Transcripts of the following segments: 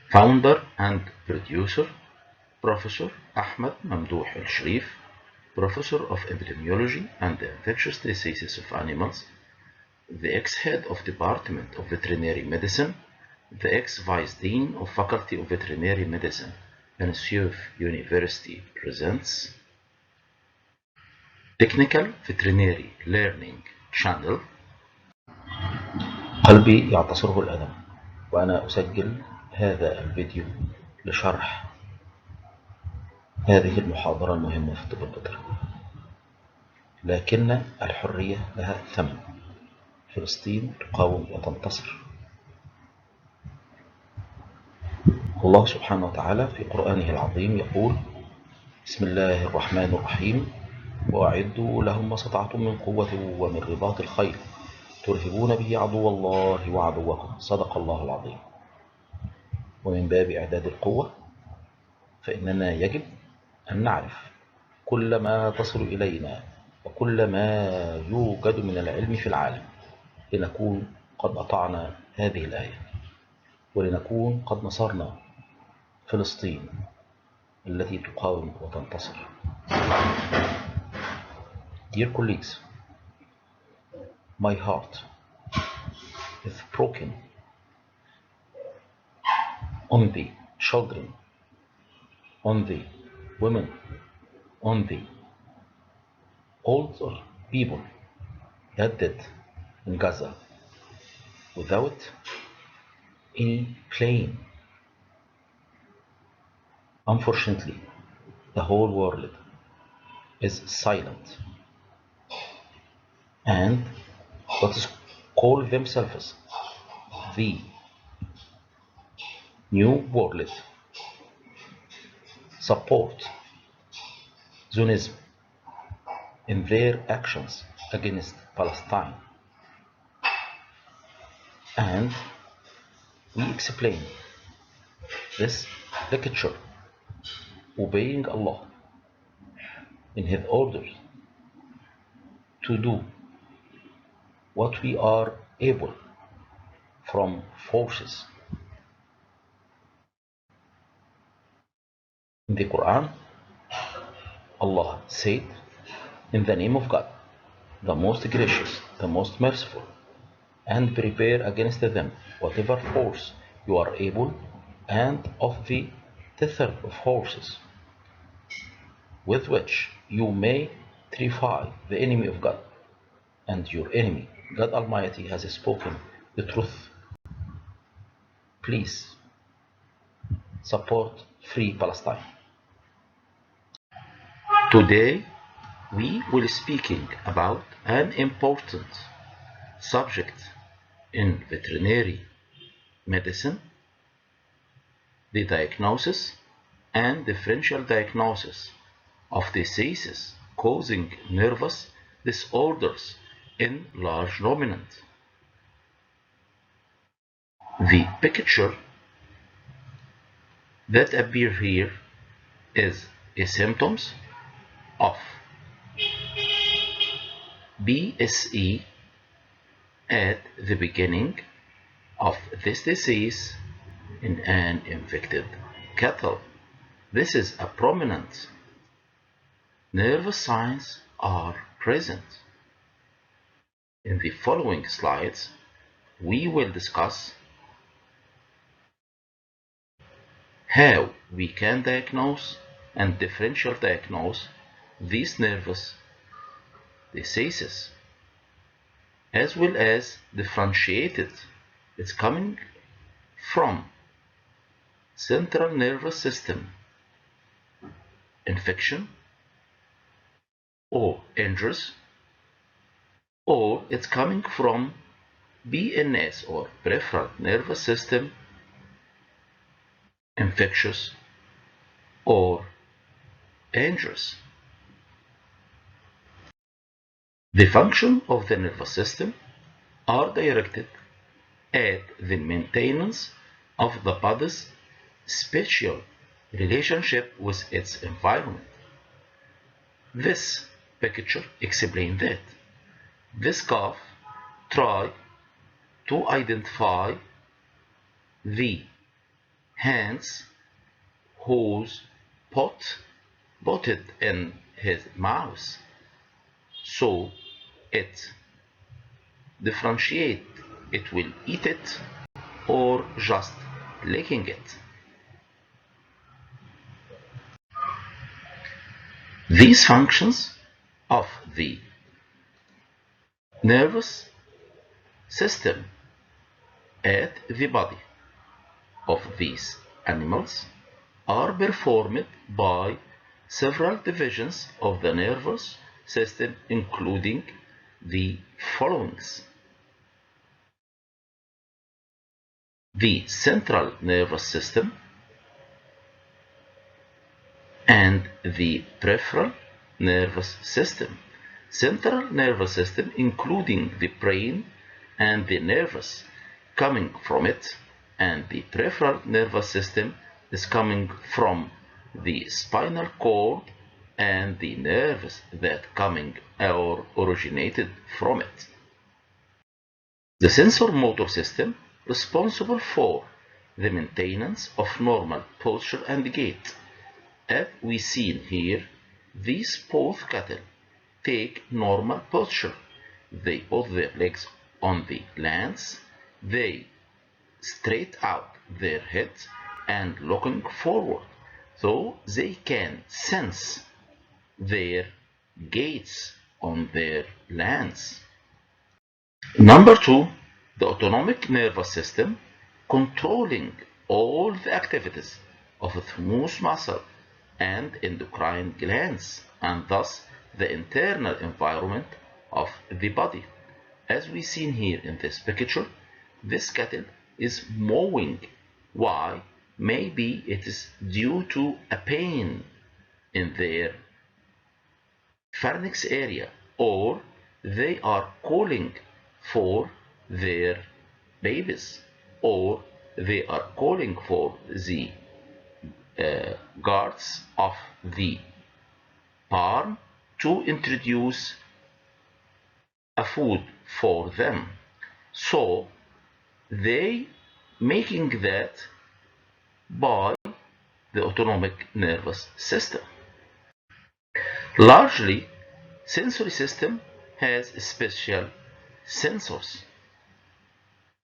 Founder and producer Professor Ahmed Mamdouh Al-Sharif, Professor of Epidemiology and Infectious Diseases of Animals, the ex-head of Department of Veterinary Medicine, the ex-vice dean of Faculty of Veterinary Medicine, Ansyuf University presents Technical Veterinary Learning Channel. قلبي يعتصره الألم وأنا أسجل هذا الفيديو لشرح هذه المحاضرة المهمة في الطب البيطري، لكن الحرية لها ثمن. فلسطين تقاوم وتنتصر. الله سبحانه وتعالى في قرآنه العظيم يقول: بسم الله الرحمن الرحيم: وأعدوا لهم ما استطعتم من قوة ومن رباط الخيل ترهبون به عدو الله وعدوكم. صدق الله العظيم. ومن باب إعداد القوة فإننا يجب أن نعرف كل ما تصل إلينا وكل ما يوجد من العلم في العالم لنكون قد أطعنا هذه الآية ولنكون قد نصرنا فلسطين التي تقاوم وتنتصر. Dear colleagues, my heart is broken on the children, on the women, on the older people that died in Gaza without any plane. Unfortunately, the whole world is silent, and what is called themselves the New World support Zionism in their actions against Palestine, and we explain this lecture obeying Allah in His orders to do what we are able from forces. In the Quran, Allah said, in the name of God, the most gracious, the most merciful, and prepare against them whatever force you are able, and of the tether of horses with which you may terrify the enemy of God, and your enemy, God Almighty, has spoken the truth. Please support Free Palestine. Today we will be speaking about an important subject in veterinary medicine: the diagnosis and differential diagnosis of diseases causing nervous disorders in large ruminants. The picture that appear here is a symptoms of BSE at the beginning of this disease in an infected cattle. This is a prominent. Nervous signs are present. In the following slides, we will discuss how we can diagnose and differential diagnose these nervous diseases, as well as differentiate it. It's coming from central nervous system infection or injuries, or it's coming from BNS or peripheral nervous system infectious or injuries. The function of the nervous system are directed at the maintenance of the body's spatial relationship with its environment. This picture explains that. This graph tries to identify the hands whose put it in his mouth, so it differentiate, it will eat it or just licking it. These functions of the nervous system at the body of these animals are performed by several divisions of the nervous system, including the followings: the central nervous system and the peripheral nervous system. Central nervous system including the brain and the nerves coming from it, and the peripheral nervous system is coming from the spinal cord and the nerves that coming or originated from it. The sensor motor system responsible for the maintenance of normal posture and gait. As we seen here, these both cattle take normal posture. They put their legs on the lands, they straight out their heads and looking forward, so they can sense their gaits on their lands. Number two, the autonomic nervous system controlling all the activities of the smooth muscle and endocrine glands, and thus the internal environment of the body. As we seen here in this picture, this cattle is mowing. Why? Maybe it is due to a pain in their pharynx area, or they are calling for their babies, or they are calling for the guards of the barn to introduce a food for them. So they making that by the autonomic nervous system. Largely, sensory system has special sensors.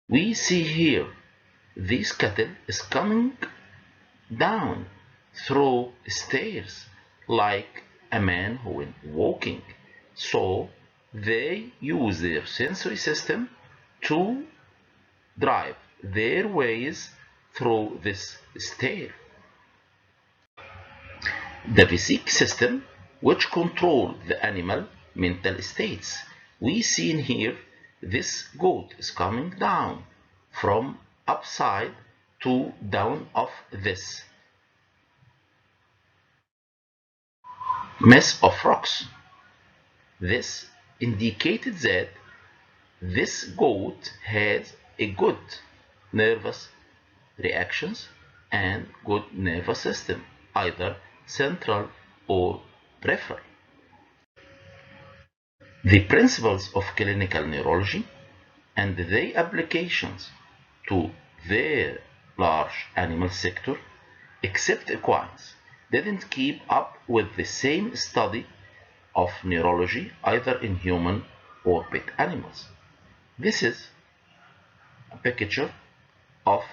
We see here this cattle is coming down through stairs like a man who is walking. So they use their sensory system to drive their ways through this stair. The physique system, which control the animal mental states. We see in here this goat is coming down from upside to down of this mess of rocks. This indicated that this goat has a good nervous reactions and good nervous system, either central or peripheral. The principles of clinical neurology and their applications to their large animal sector, except equines, didn't keep up with the same study of neurology either in human or pet animals. This is a picture of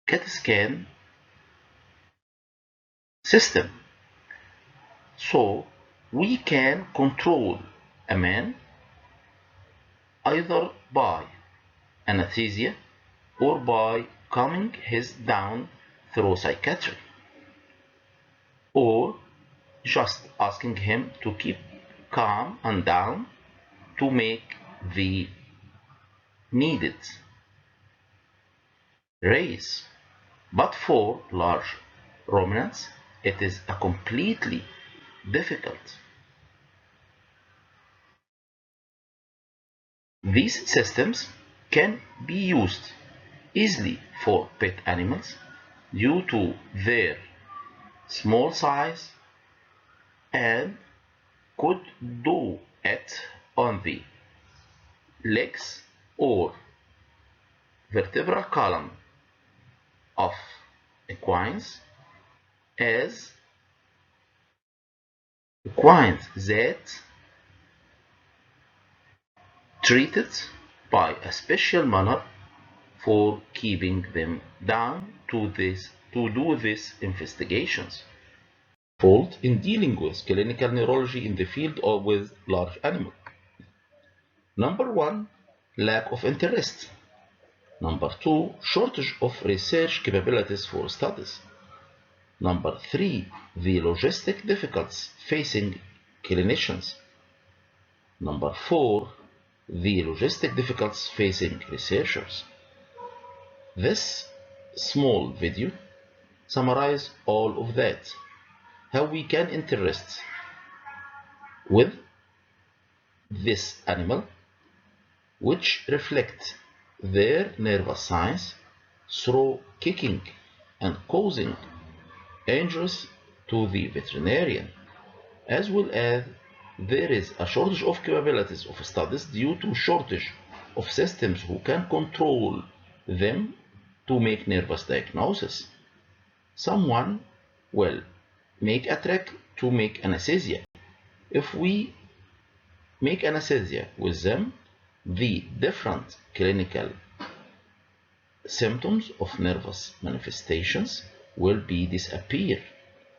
CAT scan system. So we can control a man either by anesthesia or by calming his down through psychiatry, or just asking him to keep calm and down to make the needed raise. But for large ruminants, it is a completely difficult. These systems can be used easily for pet animals due to their small size and could do it on the legs or vertebral column of equines as equines that treated by a special manner for keeping them down to do these investigations. Fault in dealing with clinical neurology in the field or with large animals. Number one, lack of interest. Number two, shortage of research capabilities for studies. Number three, the logistic difficulties facing clinicians. Number four, the logistic difficulties facing researchers. This small video summarizes all of that. How we can interact with this animal, which reflect their nervous signs through kicking and causing injuries to the veterinarian, as well as there is a shortage of capabilities of studies due to shortage of systems who can control them to make nervous diagnosis. Someone will make a trick to make anesthesia. If we make anesthesia with them, the different clinical symptoms of nervous manifestations will be disappear.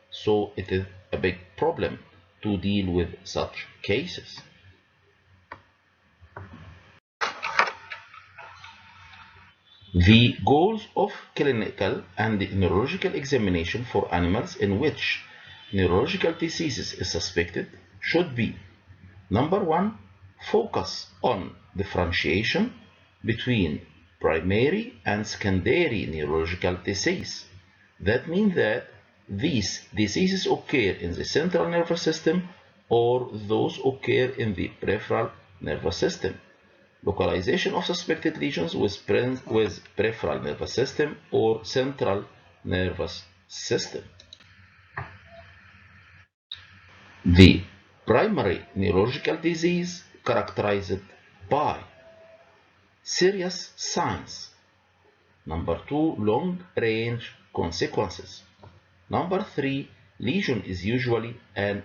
So it is a big problem to deal with such cases. The goals of clinical and neurological examination for animals in which neurological diseases is suspected should be: number one, focus on differentiation between primary and secondary neurological disease. That means that these diseases occur in the central nervous system or those occur in the peripheral nervous system. Localization of suspected lesions with peripheral nervous system or central nervous system. The primary neurological disease characterized by serious signs. Number two, long-range consequences. Number three, lesion is usually an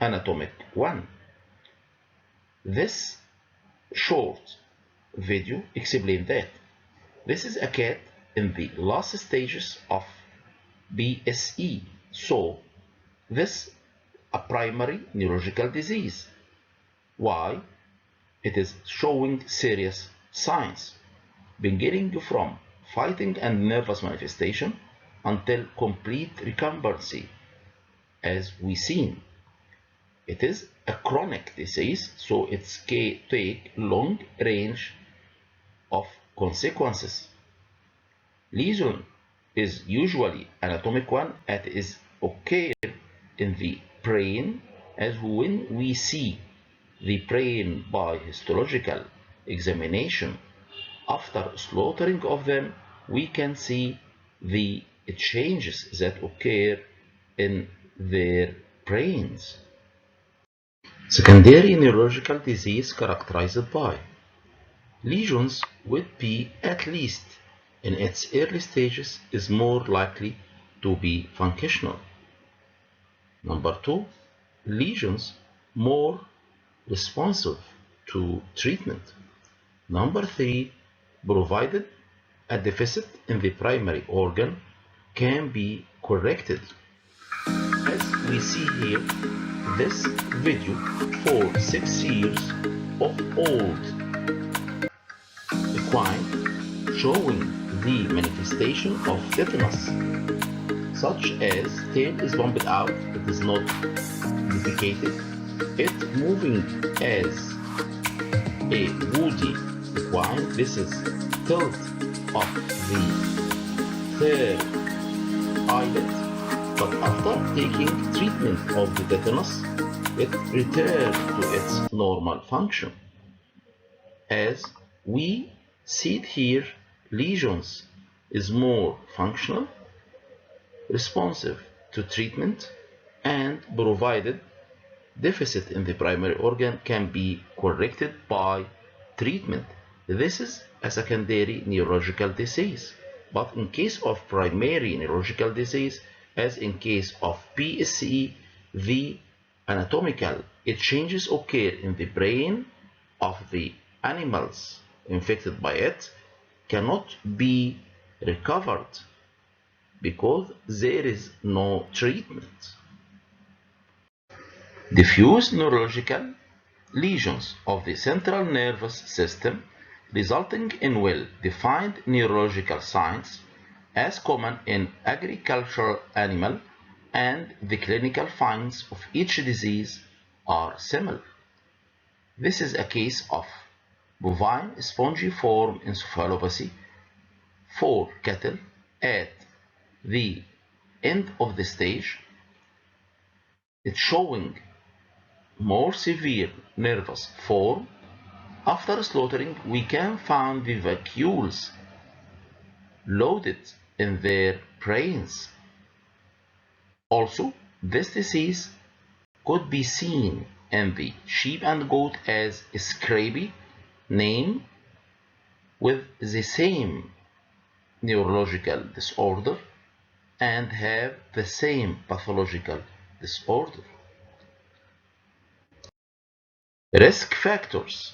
anatomic one. This short video explains that. This is a cat in the last stages of BSE, so this a primary neurological disease. Why? It is showing serious signs, beginning from fighting and nervous manifestation until complete recumbency, as we seen. It is a chronic disease, so it take long range of consequences. Lesion is usually anatomic one, and is occur in the brain, as when we see the brain by histological examination after slaughtering of them, we can see the changes that occur in their brains. Secondary neurological disease characterized by lesions would be, at least in its early stages, is more likely to be functional. Number two, lesions more responsive to treatment. Number three, provided a deficit in the primary organ can be corrected. As we see here, this video for 6 years of old equine showing the manifestation of tetanus, such as tail is bumped out, it is not defecated, it moving as a woody equine. This is tilt of the third eyelid, but after taking treatment of the tetanus, it returned to its normal function. As we see it here, lesions is more functional, responsive to treatment, and provided deficit in the primary organ can be corrected by treatment. This is a secondary neurological disease. But in case of primary neurological disease, as in case of PSE, the anatomical changes occur in the brain of the animals infected by it cannot be recovered because there is no treatment. Diffuse neurological lesions of the central nervous system resulting in well-defined neurological signs as common in agricultural animal, and the clinical findings of each disease are similar. This is a case of bovine spongiform encephalopathy for cattle at the end of the stage. It's showing more severe nervous form. After slaughtering, we can find the vacuoles loaded in their brains. Also, this disease could be seen in the sheep and goat as scrappy name with the same neurological disorder and have the same pathological disorder. Risk factors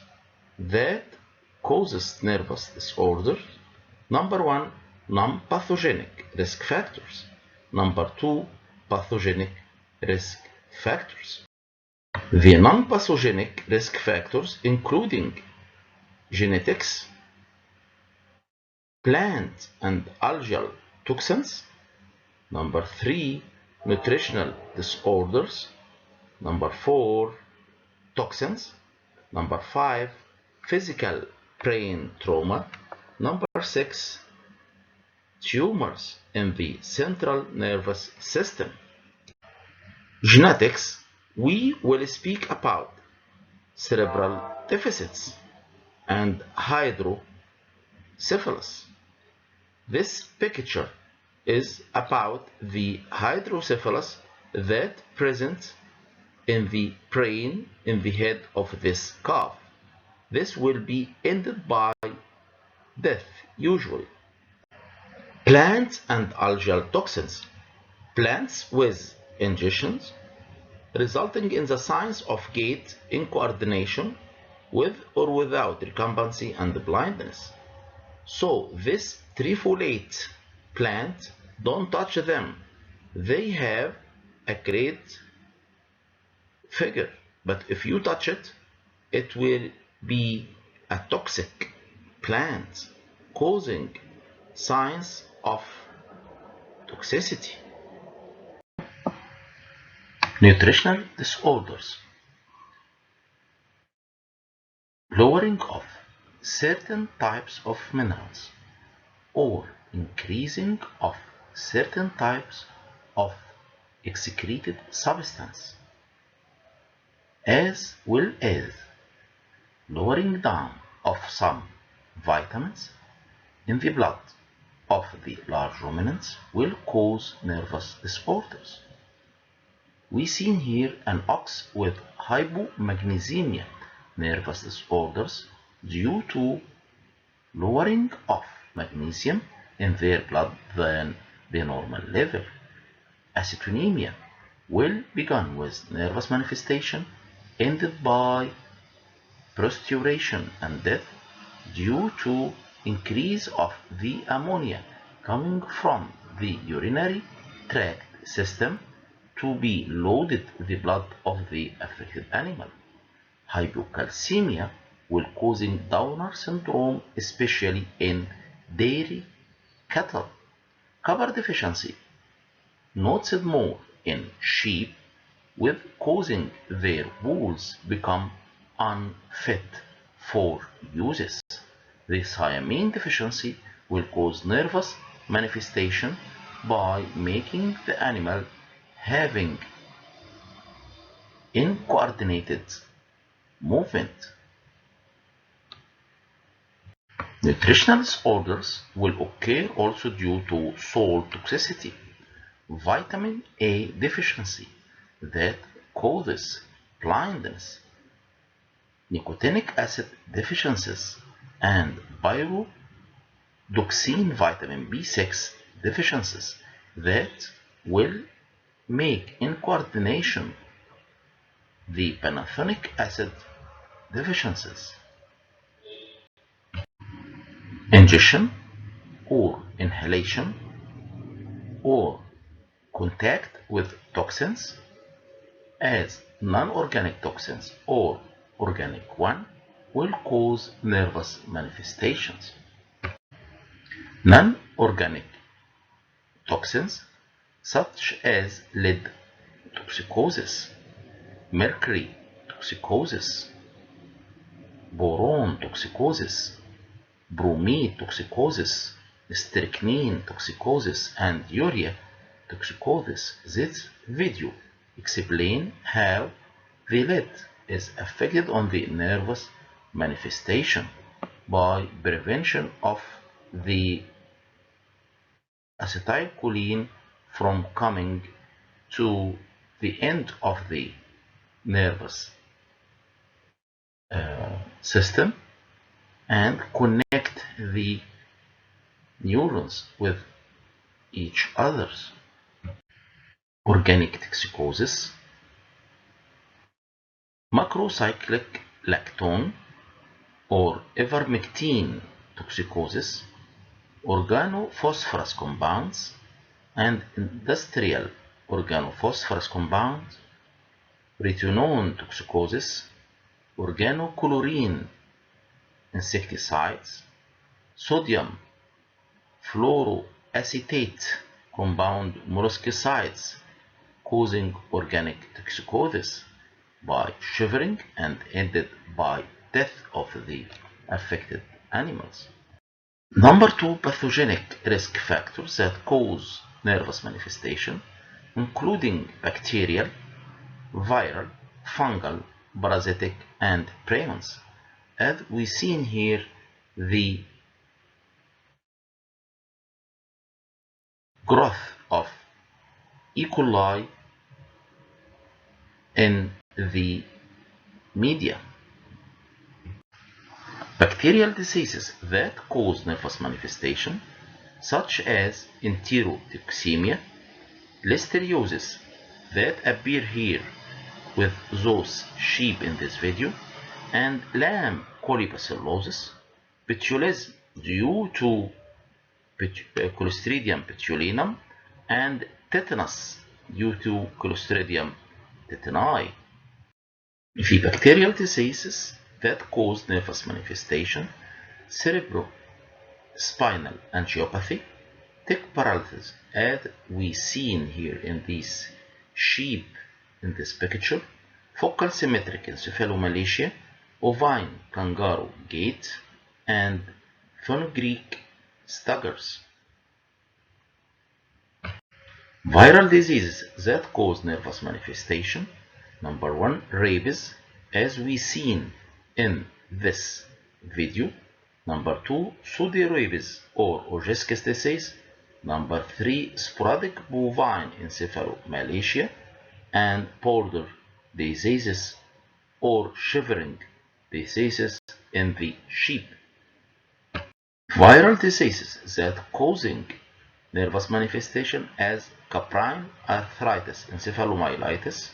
that causes nervous disorder. Number 1, non-pathogenic risk factors. Number 2, pathogenic risk factors. The non-pathogenic risk factors including genetics, plant and algal toxins. Number 3, nutritional disorders. Number 4, toxins. Number 5, physical brain trauma. Number 6, tumors in the central nervous system. Genetics, we will speak about cerebral deficits and hydrocephalus. This picture is about the hydrocephalus that presents in the brain in the head of this calf. This will be ended by death usually. Plants and algal toxins. Plants with ingestions resulting in the signs of gait incoordination with or without recumbency and blindness. So this trifolate plant, don't touch them. They have a great figure, but if you touch it, it will be a toxic plant causing signs of toxicity. Nutritional disorders. Lowering of certain types of minerals or increasing of certain types of excreted substance, as well as lowering down of some vitamins in the blood of the large ruminants will cause nervous disorders. We see here an ox with hypomagnesemia nervous disorders due to lowering of magnesium in their blood than the normal level. Acetonemia will begin with nervous manifestation ended by prostration and death due to increase of the ammonia coming from the urinary tract system to be loaded the blood of the affected animal. Hypocalcemia will causing Downer syndrome, especially in dairy cattle. Copper deficiency noted more in sheep, with causing their wools become unfit for uses. The thiamine deficiency will cause nervous manifestation by making the animal having uncoordinated movement. Nutritional disorders will occur also due to salt toxicity, vitamin A deficiency that causes blindness, nicotinic acid deficiencies, and toxin vitamin B6 deficiencies that will make in coordination the pantothenic acid deficiencies. Ingestion or inhalation or contact with toxins as non-organic toxins or organic one will cause nervous manifestations. Non-organic toxins such as lead toxicosis, mercury toxicosis, boron toxicosis, bromide toxicosis, strychnine toxicosis, and urea toxicosis. This video explains how the lead is affected on the nervous manifestation by prevention of the acetylcholine from coming to the end of the nervous system and connect the neurons with each others. Organic toxicosis, macrocyclic lactone or ivermectin toxicosis, organophosphorus compounds and industrial organophosphorus compounds, retinone toxicosis, organochlorine insecticides, sodium fluoroacetate compound molluscicides causing organic toxicosis by shivering and ended by death of the affected animals. Number 2, pathogenic risk factors that cause nervous manifestation, including bacterial, viral, fungal, parasitic, and prions. As we see here, the growth of E. coli in the media. Bacterial diseases that cause nervous manifestation, such as enterotoxemia, listeriosis that appear here with those sheep in this video, and lamb colibacillosis, botulism due to Clostridium botulinum, and tetanus due to Clostridium tetani. The bacterial diseases that cause nervous manifestation, cerebrospinal angiopathy, tick paralysis, as we seen here in these sheep in this picture, focal symmetric encephalomalacia, ovine kangaroo gait, and fenugreek staggers. Viral diseases that cause nervous manifestation. Number 1, rabies, as we seen in this video. Number 2, pseudorabies or Ogiskis disease. Number 3, sporadic bovine encephalomalacia and border diseases or shivering diseases in the sheep. Viral diseases that causing nervous manifestation as caprine arthritis encephalomyelitis,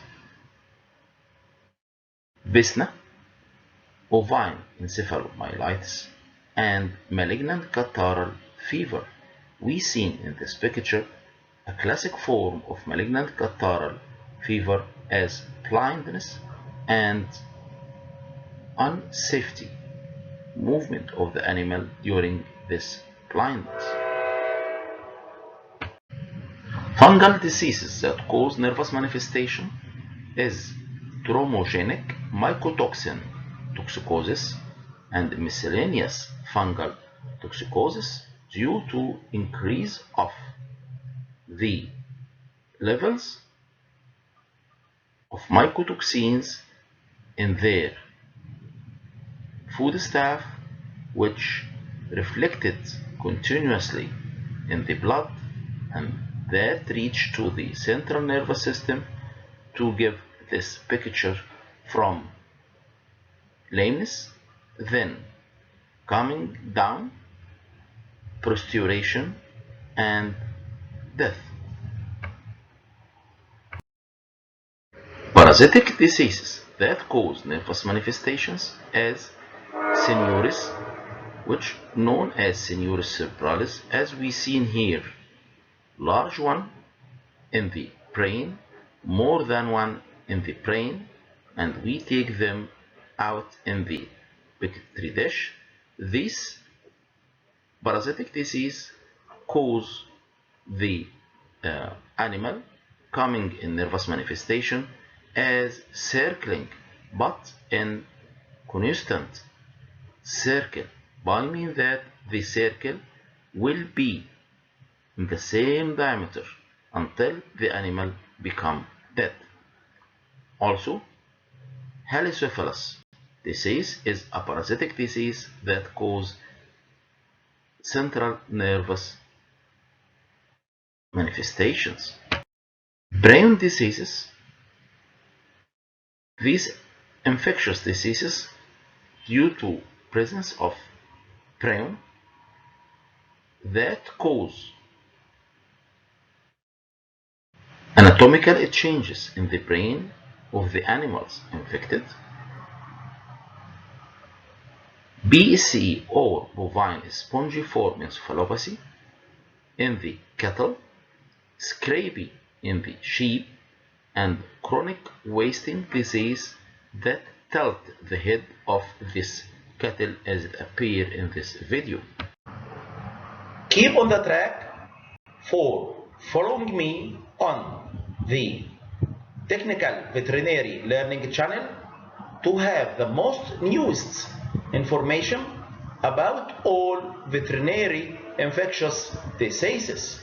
Bisna, ovine encephalomyelitis, and malignant catarrhal fever. We seen in this picture a classic form of malignant catarrhal fever as blindness and unsafety movement of the animal during this blindness. Fungal diseases that cause nervous manifestation is tromogenic mycotoxin toxicosis and miscellaneous fungal toxicosis due to increase of the levels of mycotoxins in their foodstuff, which reflected continuously in the blood and that reached to the central nervous system to give this picture from lameness, then coming down, prostitution, and death. Parasitic diseases that cause nervous manifestations as senioritis, which known as senioritis cerebralis, as we seen here, large one in the brain, more than one in the brain, and we take them out in the petri dish. This parasitic disease cause the animal coming in nervous manifestation as circling, but in constant circle, by mean that the circle will be in the same diameter until the animal become dead. Also, helicephalus disease is a parasitic disease that cause central nervous manifestations. Brain diseases. These infectious diseases due to presence of prion that cause anatomical changes in the brain of the animals infected. BSE or bovine spongiform encephalopathy in the cattle, scrapie in the sheep, and chronic wasting disease that tilt the head of this cattle as it appears in this video. Keep on the track for following me on the Technical Veterinary Learning channel to have the most newest information about all veterinary infectious diseases.